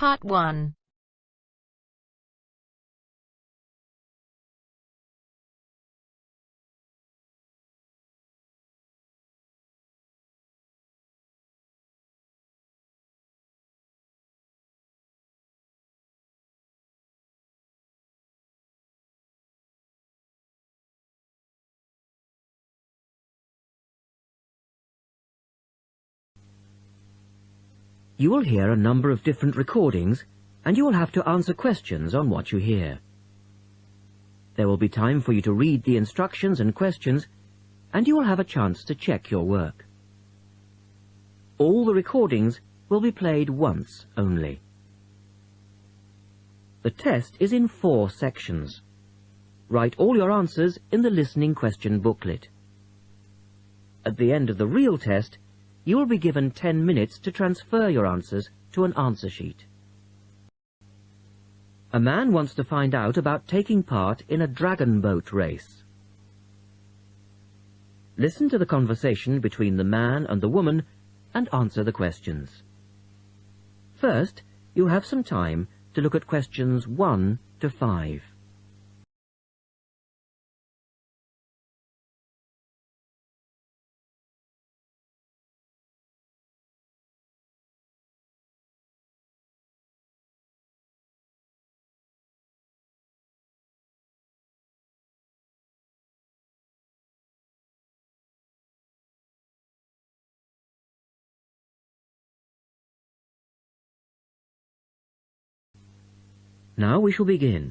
Part 1. You will hear a number of different recordings, and you will have to answer questions on what you hear. There will be time for you to read the instructions and questions, and you will have a chance to check your work. All the recordings will be played once only. The test is in 4 sections. Write all your answers in the listening question booklet. At the end of the real test, you will be given 10 minutes to transfer your answers to an answer sheet. A man wants to find out about taking part in a dragon boat race. Listen to the conversation between the man and the woman and answer the questions. First, you have some time to look at questions 1 to 5. Now we shall begin.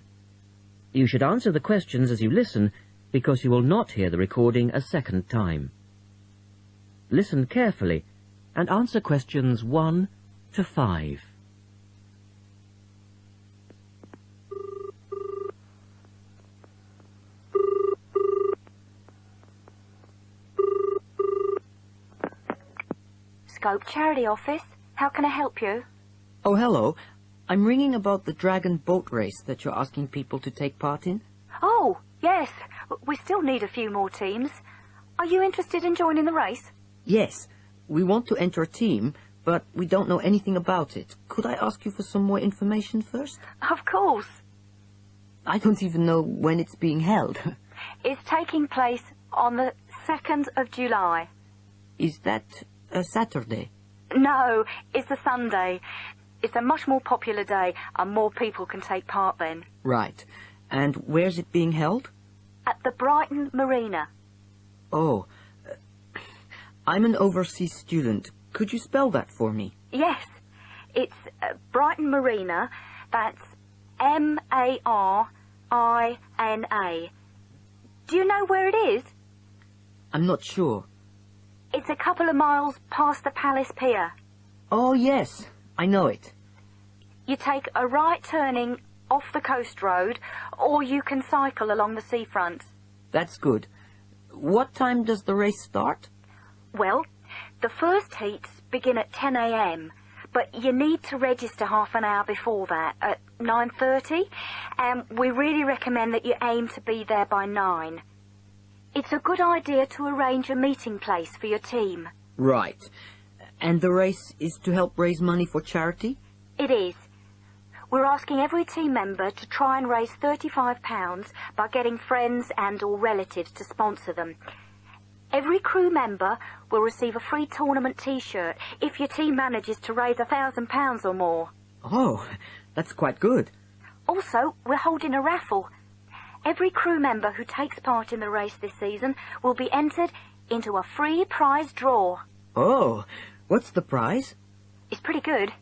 You should answer the questions as you listen, because you will not hear the recording a second time. Listen carefully and answer questions 1 to 5. Scope Charity Office. How can I help you? Oh, hello. I'm ringing about the dragon boat race that you're asking people to take part in. Oh, yes. We still need a few more teams. Are you interested in joining the race? Yes. We want to enter a team, but we don't know anything about it. Could I ask you for some more information first? Of course. I don't even know when it's being held. It's taking place on the 2nd of July. Is that a Saturday? No, it's a Sunday. It's a much more popular day, and more people can take part then. Right. And where's it being held? At the Brighton Marina. Oh. I'm an overseas student. Could you spell that for me? Yes. It's Brighton Marina. That's Marina. Do you know where it is? I'm not sure. It's a couple of miles past the Palace Pier. Oh, yes. I know it. You take a right turning off the coast road, or you can cycle along the seafront. That's good. What time does the race start? Well, the first heats begin at 10 a.m, but you need to register half an hour before that, at 9:30, and we really recommend that you aim to be there by 9. It's a good idea to arrange a meeting place for your team. Right. And the race is to help raise money for charity? It is. We're asking every team member to try and raise £35 by getting friends and or relatives to sponsor them. Every crew member will receive a free tournament T-shirt if your team manages to raise £1,000 or more. Oh, that's quite good. Also, we're holding a raffle. Every crew member who takes part in the race this season will be entered into a free prize draw. Oh, what's the prize? It's pretty good.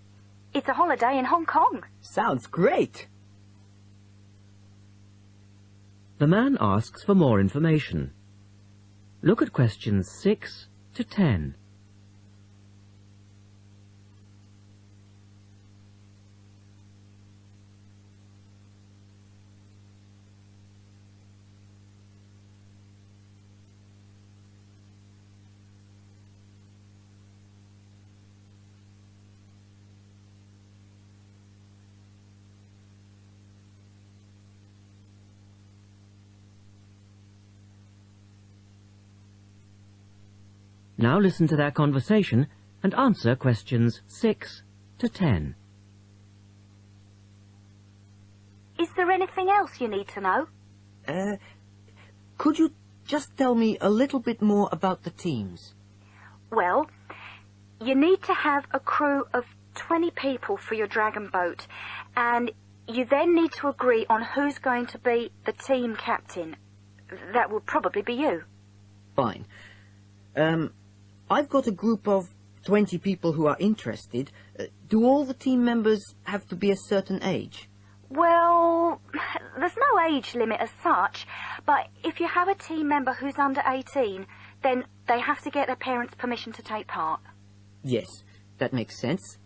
It's a holiday in Hong Kong. Sounds great. The man asks for more information. Look at questions 6 to 10. Now listen to their conversation and answer questions 6 to 10. there anything else you need to know? Could you just tell me a little bit more about the teams? Well, you need to have a crew of 20 people for your dragon boat, and you then need to agree on who's going to be the team captain. That will probably be you. Fine. I've got a group of 20 people who are interested. Do all the team members have to be a certain age? Well, there's no age limit as such, but if you have a team member who's under 18, then they have to get their parents' permission to take part. Yes, that makes sense.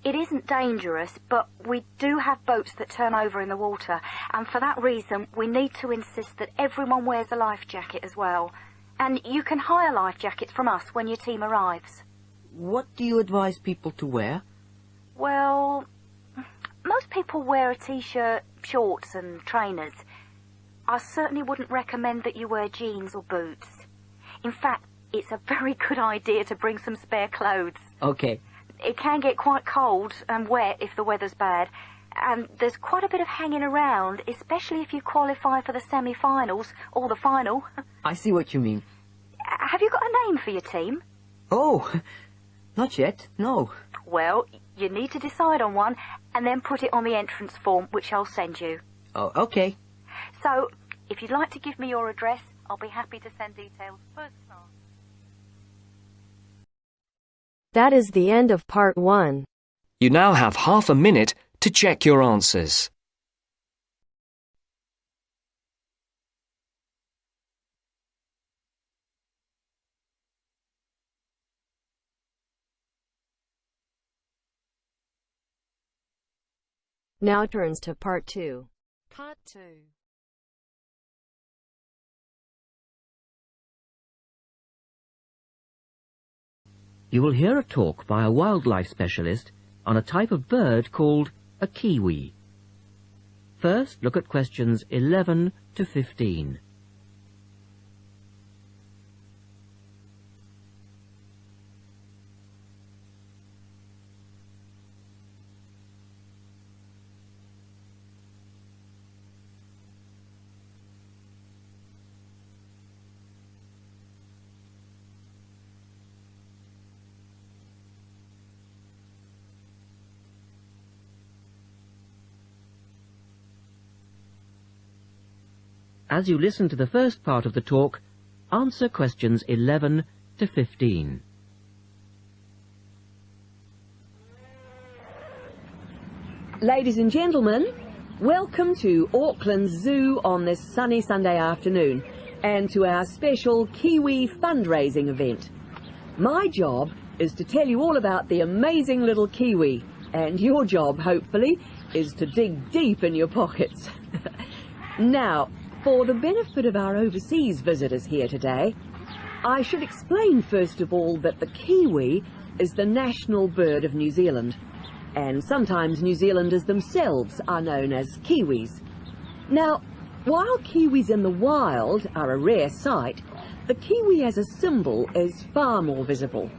It isn't dangerous, but we do have boats that turn over in the water, and for that reason we need to insist that everyone wears a life jacket as well. And you can hire life jackets from us when your team arrives. What do you advise people to wear? Well, most people wear a t-shirt, shorts and trainers. I certainly wouldn't recommend that you wear jeans or boots. In fact, it's a very good idea to bring some spare clothes. Okay. It can get quite cold and wet if the weather's bad, and there's quite a bit of hanging around, especially if you qualify for the semi-finals or the final. I see what you mean. Have you got a name for your team? Oh, not yet, no. Well, you need to decide on one and then put it on the entrance form, which I'll send you. Oh, okay. So, if you'd like to give me your address, I'll be happy to send details first class. That is the end of part 1. You now have half a minute to check your answers. Now turns to part 2. Part 2. You will hear a talk by a wildlife specialist on a type of bird called a kiwi. First, look at questions 11 to 15. As you listen to the first part of the talk, answer questions 11 to 15. Ladies and gentlemen, welcome to Auckland Zoo on this sunny Sunday afternoon and to our special Kiwi fundraising event. My job is to tell you all about the amazing little Kiwi, and your job, hopefully, is to dig deep in your pockets. Now, for the benefit of our overseas visitors here today, I should explain first of all that the kiwi is the national bird of New Zealand, and sometimes New Zealanders themselves are known as kiwis. Now, while kiwis in the wild are a rare sight, the kiwi as a symbol is far more visible.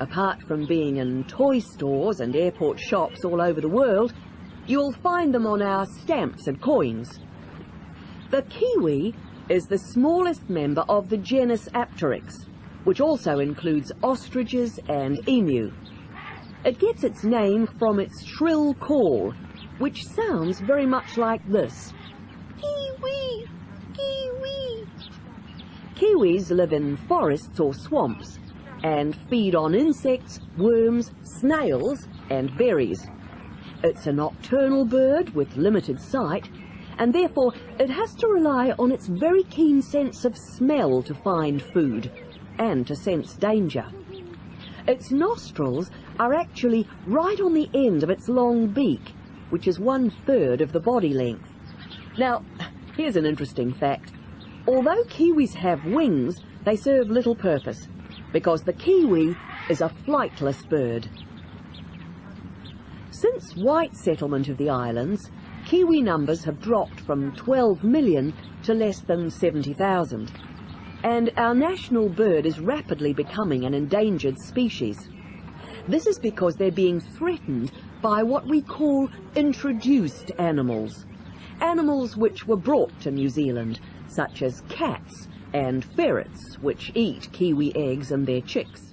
Apart from being in toy stores and airport shops all over the world, you'll find them on our stamps and coins. The kiwi is the smallest member of the genus Apteryx, which also includes ostriches and emu. It gets its name from its shrill call, which sounds very much like this. Kiwi! Kiwi! Kiwis live in forests or swamps and feed on insects, worms, snails and berries. It's a nocturnal bird with limited sight, and therefore it has to rely on its very keen sense of smell to find food and to sense danger. Its nostrils are actually right on the end of its long beak, which is 1/3 of the body length. Now, here's an interesting fact. Although kiwis have wings, they serve little purpose, because the kiwi is a flightless bird. Since white settlement of the islands, kiwi numbers have dropped from 12 million to less than 70,000. And our national bird is rapidly becoming an endangered species. This is because they're being threatened by what we call introduced animals. animals which were brought to New Zealand, such as cats and ferrets, which eat kiwi eggs and their chicks.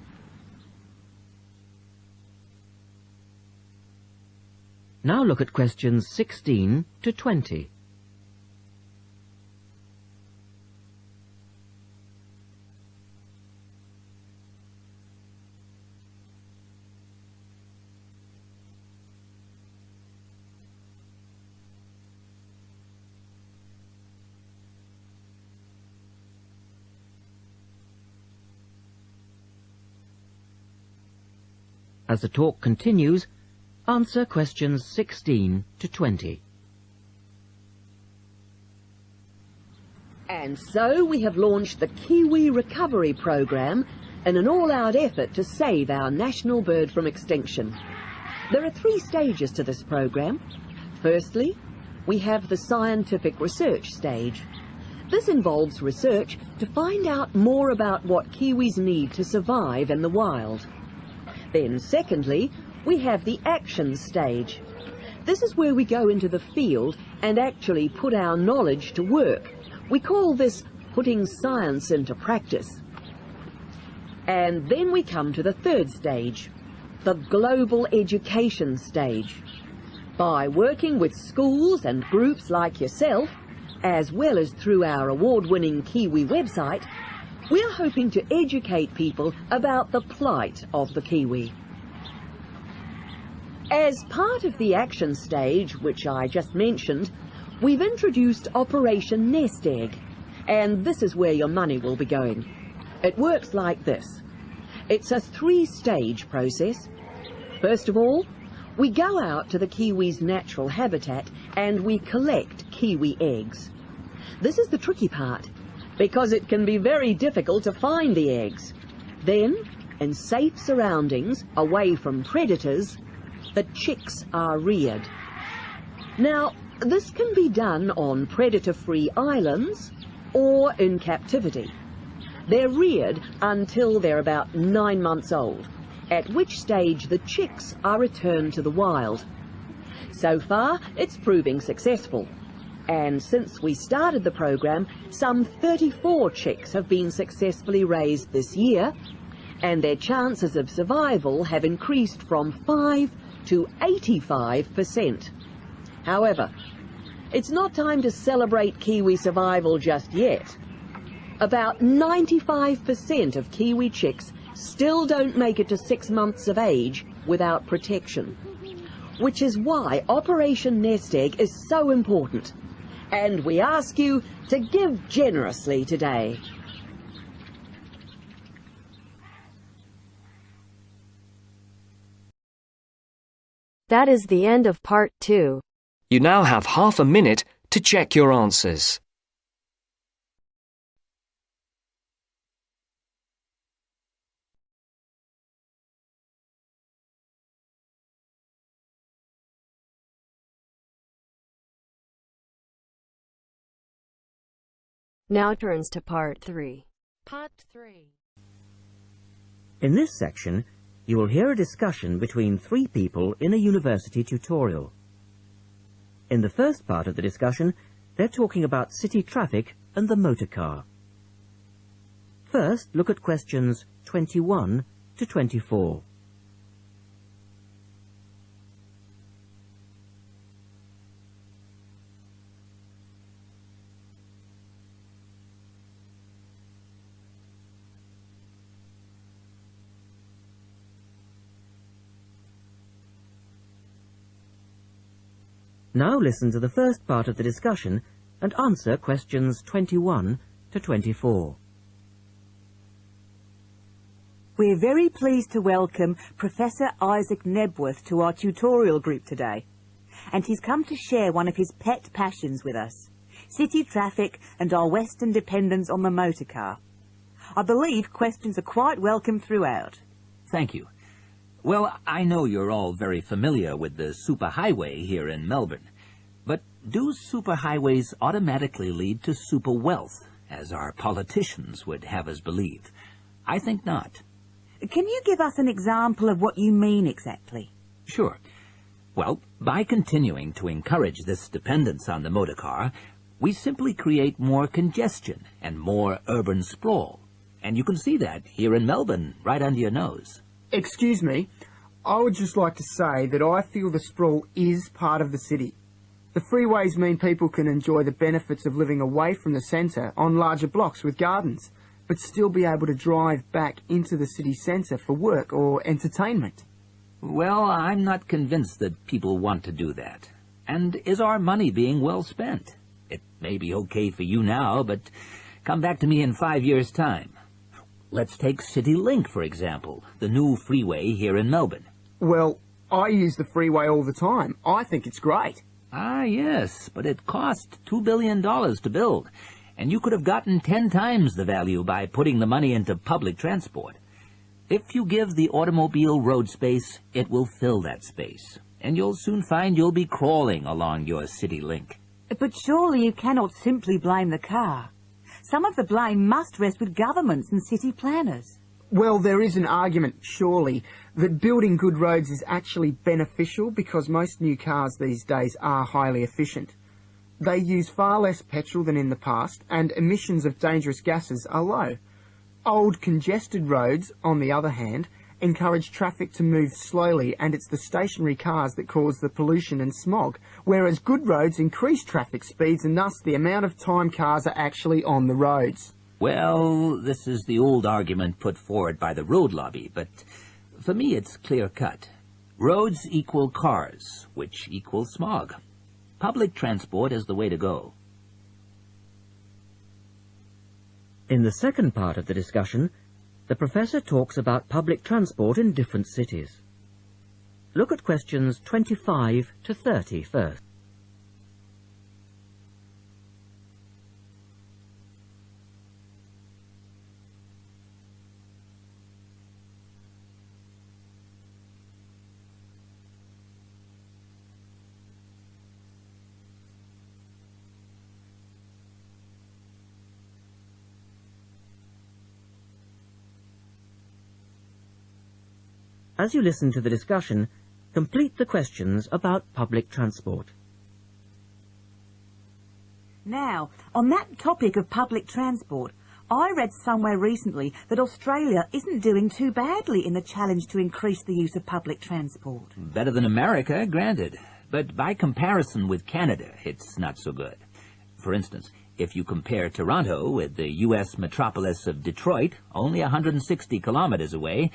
Now look at questions 16 to 20. As the talk continues, answer questions 16 to 20. And so we have launched the Kiwi Recovery Program in an all-out effort to save our national bird from extinction. There are 3 stages to this program. Firstly, we have the scientific research stage. This involves research to find out more about what kiwis need to survive in the wild. Then secondly, we have the action stage. This is where we go into the field and actually put our knowledge to work. We call this putting science into practice. And then we come to the 3rd stage, the global education stage. By working with schools and groups like yourself, as well as through our award-winning Kiwi website, we're hoping to educate people about the plight of the kiwi. As part of the action stage, which I just mentioned, we've introduced Operation Nest Egg, and this is where your money will be going. It works like this. It's a 3-stage process. First of all, we go out to the kiwi's natural habitat and we collect kiwi eggs. This is the tricky part, because it can be very difficult to find the eggs. Then, in safe surroundings, away from predators, the chicks are reared. Now, this can be done on predator-free islands or in captivity. They're reared until they're about 9 months old, at which stage the chicks are returned to the wild. So far, it's proving successful. And since we started the program, some 34 chicks have been successfully raised this year, and their chances of survival have increased from 5 to 85%. However, it's not time to celebrate kiwi survival just yet. About 95% of kiwi chicks still don't make it to 6 months of age without protection, which is why Operation Nest Egg is so important. And we ask you to give generously today. That is the end of part 2. You now have half a minute to check your answers. Now turns to part 3. Part 3. In this section, you will hear a discussion between 3 people in a university tutorial. In the first part of the discussion, they're talking about city traffic and the motor car. First, look at questions 21 to 24. Now listen to the first part of the discussion and answer questions 21 to 24. We're very pleased to welcome Professor Isaac Nebworth to our tutorial group today. And he's come to share one of his pet passions with us, city traffic and our Western dependence on the motor car. I believe questions are quite welcome throughout. Thank you. Well, I know you're all very familiar with the superhighway here in Melbourne, but do superhighways automatically lead to super wealth, as our politicians would have us believe? I think not. Can you give us an example of what you mean exactly? Sure. Well, by continuing to encourage this dependence on the motor car, we simply create more congestion and more urban sprawl. And you can see that here in Melbourne, right under your nose. Excuse me, I would just like to say that I feel the sprawl is part of the city. The freeways mean people can enjoy the benefits of living away from the centre on larger blocks with gardens, but still be able to drive back into the city centre for work or entertainment. Well, I'm not convinced that people want to do that. And is our money being well spent? It may be okay for you now, but come back to me in 5 years' time. Let's take CityLink, for example, the new freeway here in Melbourne. Well, I use the freeway all the time. I think it's great. Ah, yes, but it cost $2 billion to build, and you could have gotten 10 times the value by putting the money into public transport. If you give the automobile road space, it will fill that space, and you'll soon find you'll be crawling along your CityLink. But surely you cannot simply blame the car. Some of the blame must rest with governments and city planners. Well, there is an argument, surely, that building good roads is actually beneficial because most new cars these days are highly efficient. They use far less petrol than in the past, and emissions of dangerous gases are low. Old, congested roads, on the other hand, encourage traffic to move slowly, and it's the stationary cars that cause the pollution and smog, whereas good roads increase traffic speeds and thus the amount of time cars are actually on the roads. Well, this is the old argument put forward by the road lobby, but for me it's clear-cut. Roads equal cars, which equals smog. Public transport is the way to go. In the second part of the discussion, the professor talks about public transport in different cities. Look at questions 25 to 30 first. As you listen to the discussion, complete the questions about public transport. Now, on that topic of public transport, I read somewhere recently that Australia isn't doing too badly in the challenge to increase the use of public transport. Better than America, granted. But by comparison with Canada, it's not so good. For instance, if you compare Toronto with the U.S. metropolis of Detroit, only 160 kilometers away,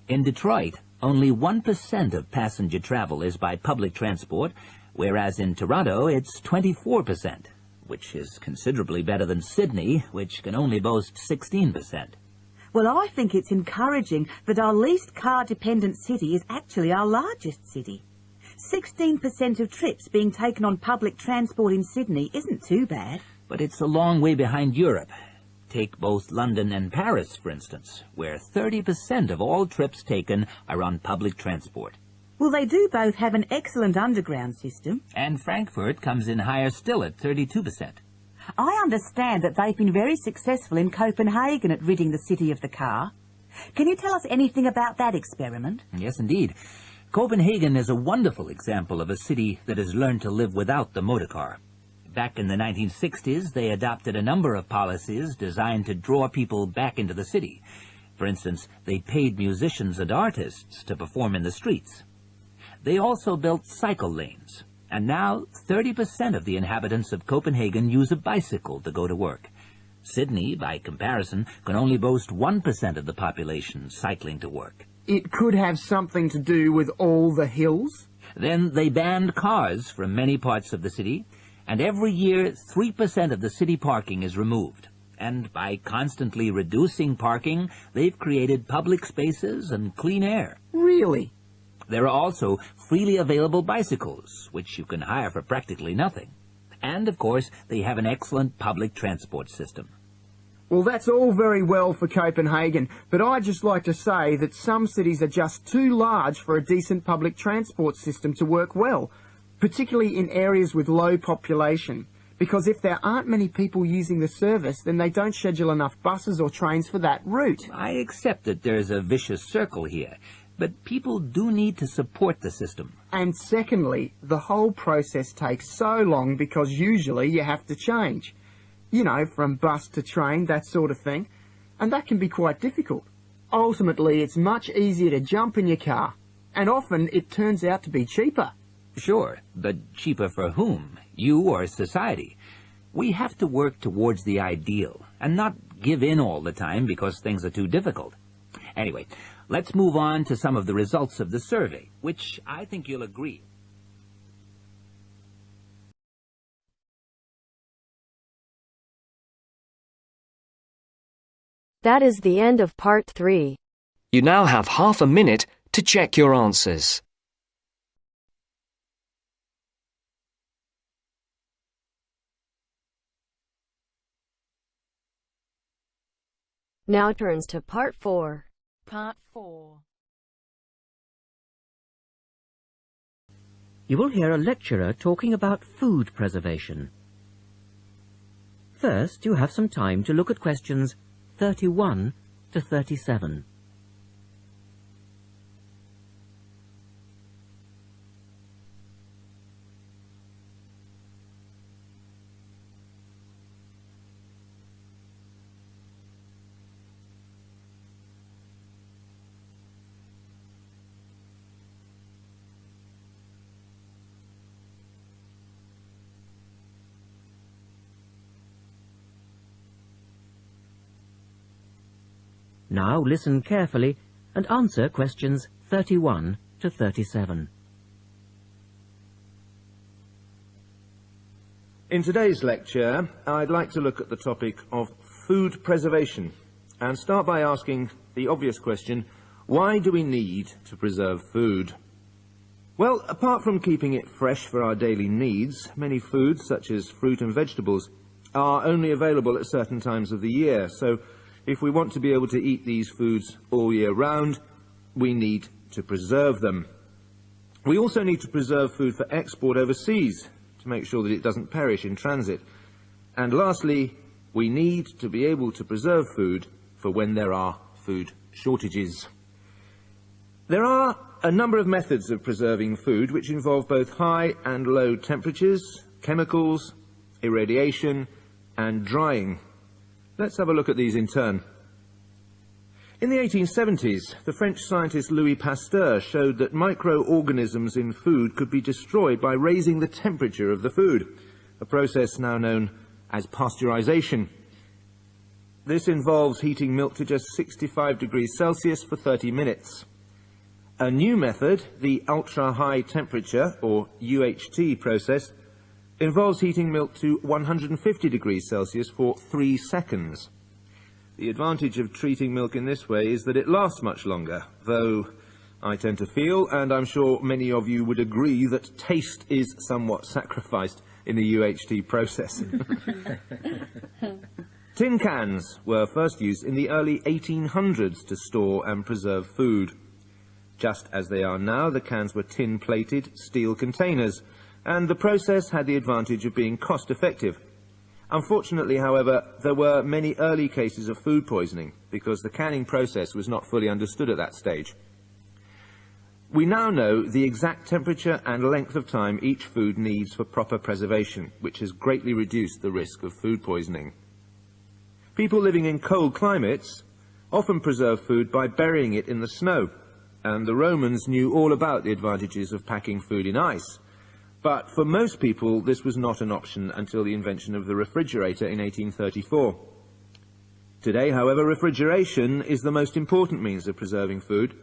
in Detroit, only 1% of passenger travel is by public transport, whereas in Toronto it's 24%, which is considerably better than Sydney, which can only boast 16%. Well, I think it's encouraging that our least car-dependent city is actually our largest city. 16% of trips being taken on public transport in Sydney isn't too bad. But it's a long way behind Europe. Take both London and Paris, for instance, where 30% of all trips taken are on public transport. Well, they do both have an excellent underground system. And Frankfurt comes in higher still at 32%. I understand that they've been very successful in Copenhagen at ridding the city of the car. Can you tell us anything about that experiment? Yes, indeed. Copenhagen is a wonderful example of a city that has learned to live without the motor car. Back in the 1960s, they adopted a number of policies designed to draw people back into the city. For instance, they paid musicians and artists to perform in the streets. They also built cycle lanes, and now 30% of the inhabitants of Copenhagen use a bicycle to go to work. Sydney, by comparison, can only boast 1% of the population cycling to work. It could have something to do with all the hills? Then they banned cars from many parts of the city, and every year 3% of the city parking is removed. And by constantly reducing parking, they've created public spaces and clean air. Really? There are also freely available bicycles, which you can hire for practically nothing. And, of course, they have an excellent public transport system. Well, that's all very well for Copenhagen, but I'd just like to say that some cities are just too large for a decent public transport system to work well, particularly in areas with low population, because if there aren't many people using the service, then they don't schedule enough buses or trains for that route. I accept that there's a vicious circle here, but people do need to support the system. And secondly, the whole process takes so long because usually you have to change. You know, from bus to train, that sort of thing. And that can be quite difficult. Ultimately, it's much easier to jump in your car. And often it turns out to be cheaper. Sure, but cheaper for whom? You or society? We have to work towards the ideal and not give in all the time because things are too difficult. Anyway, let's move on to some of the results of the survey, which I think you'll agree. That is the end of part 3. You now have half a minute to check your answers. Now turns to part 4. Part 4. You will hear a lecturer talking about food preservation. First, you have some time to look at questions 31 to 37. Now listen carefully and answer questions 31 to 37. In today's lecture, I'd like to look at the topic of food preservation and start by asking the obvious question, why do we need to preserve food? Well, apart from keeping it fresh for our daily needs, many foods, such as fruit and vegetables, are only available at certain times of the year, so if we want to be able to eat these foods all year round, we need to preserve them. We also need to preserve food for export overseas to make sure that it doesn't perish in transit. And lastly, we need to be able to preserve food for when there are food shortages. There are a number of methods of preserving food which involve both high and low temperatures, chemicals, irradiation, and drying. Let's have a look at these in turn. In the 1870s, the French scientist Louis Pasteur showed that microorganisms in food could be destroyed by raising the temperature of the food, a process now known as pasteurization. This involves heating milk to just 65 degrees Celsius for 30 minutes. A new method, the ultra-high temperature, or UHT process, involves heating milk to 150 degrees Celsius for 3 seconds. The advantage of treating milk in this way is that it lasts much longer, though I tend to feel, and I'm sure many of you would agree, that taste is somewhat sacrificed in the UHT process. Tin cans were first used in the early 1800s to store and preserve food. Just as they are now, the cans were tin-plated steel containers, and the process had the advantage of being cost-effective. Unfortunately, however, there were many early cases of food poisoning because the canning process was not fully understood at that stage. We now know the exact temperature and length of time each food needs for proper preservation, which has greatly reduced the risk of food poisoning. People living in cold climates often preserve food by burying it in the snow, and the Romans knew all about the advantages of packing food in ice. But for most people, this was not an option until the invention of the refrigerator in 1834. Today, however, refrigeration is the most important means of preserving food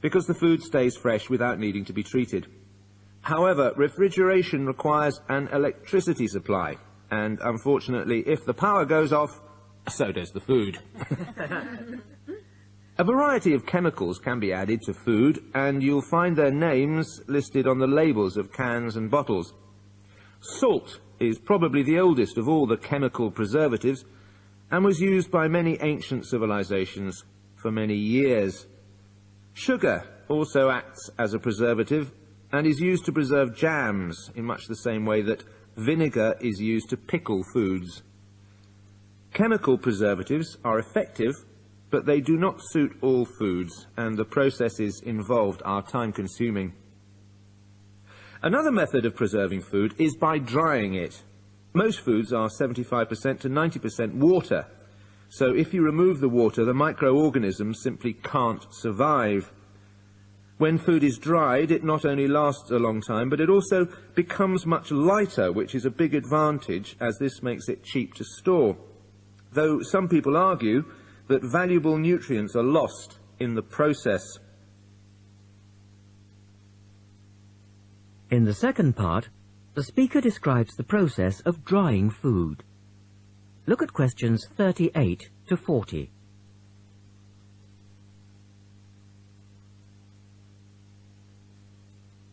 because the food stays fresh without needing to be treated. However, refrigeration requires an electricity supply, and unfortunately, if the power goes off, so does the food. A variety of chemicals can be added to food, and you'll find their names listed on the labels of cans and bottles. Salt is probably the oldest of all the chemical preservatives and was used by many ancient civilizations for many years. Sugar also acts as a preservative and is used to preserve jams in much the same way that vinegar is used to pickle foods. Chemical preservatives are effective, but they do not suit all foods, and the processes involved are time-consuming. Another method of preserving food is by drying it. Most foods are 75% to 90% water, so if you remove the water, the microorganisms simply can't survive. When food is dried, it not only lasts a long time, but it also becomes much lighter, which is a big advantage, as this makes it cheap to store. Though some people argue that valuable nutrients are lost in the process. In the second part, the speaker describes the process of drying food. Look at questions 38 to 40.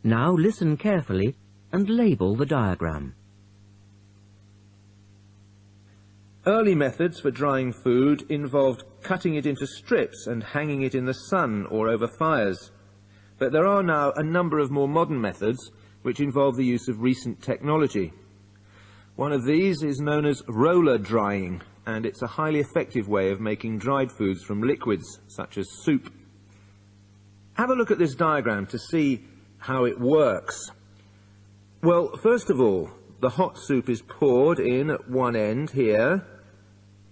Now listen carefully and label the diagram. Early methods for drying food involved cutting it into strips and hanging it in the sun or over fires. But there are now a number of more modern methods which involve the use of recent technology. One of these is known as roller drying, and it's a highly effective way of making dried foods from liquids, such as soup. Have a look at this diagram to see how it works. Well, first of all, the hot soup is poured in at one end here.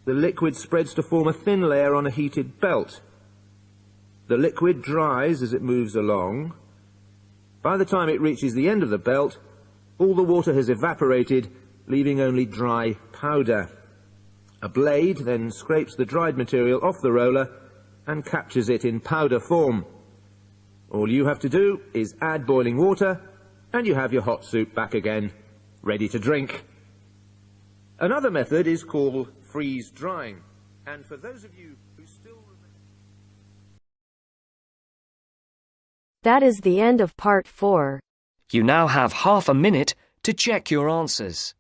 The liquid spreads to form a thin layer on a heated belt. The liquid dries as it moves along. By the time it reaches the end of the belt, all the water has evaporated, leaving only dry powder. A blade then scrapes the dried material off the roller and captures it in powder form. All you have to do is add boiling water, and you have your hot soup back again, ready to drink. Another method is called freeze drying, and for those of you who still remember... That is the end of part 4. You now have half a minute to check your answers.